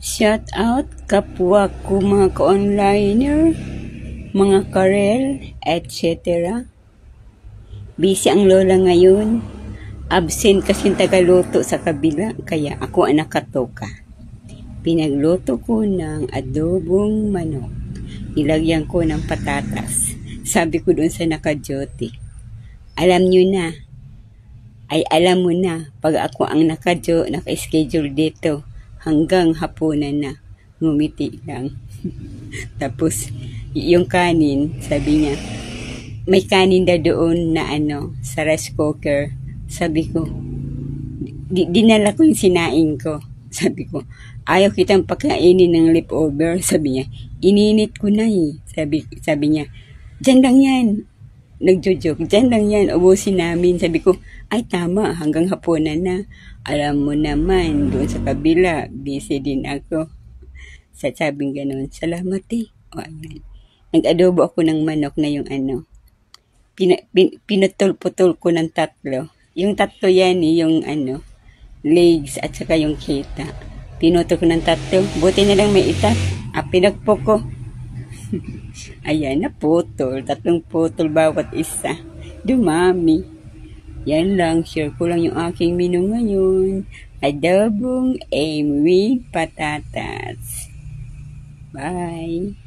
Shout out kapwa ko mga ka-onliner, mga karel, etc. Busy ang lola ngayon. Absent kasi tagaluto sa kabila, kaya ako ang nakatoka. Pinagluto ko ng adobong manok. Nilagyan ko ng patatas. Sabi ko doon sa naka-duty, alam nyo na, alam mo na, pag ako ang naka-schedule dito, hanggang hapunan na, ngumiti lang. Tapos, yung kanin, sabi niya, may kanin na doon na sa rice cooker. Sabi ko, dinala ko yung sinaing ko. Sabi ko, ayaw kitang pakainin ng leftover. Sabi niya, ininit ko na eh. Sabi niya, dyan lang yan. Nagjo-joke, dyan lang yan, ubusin namin. Sabi ko, ay tama, hanggang hapunan na. Alam mo naman, doon sa kabila, busy din ako. Sabing ganun, salamat eh. O, ayan. Nag-adobo ako ng manok na yung pinutol-putol ko ng tatlo. Yung tatlo yan eh, yung legs at saka yung kita. Pinutol ko ng tatlo, buti na lang may itak. Pinagpo ko. Ayan, naputol. 3 putol bawat isa. Dumami. Yan lang, share ko lang yung aking menu ngayon. Adobong with patatas. Bye!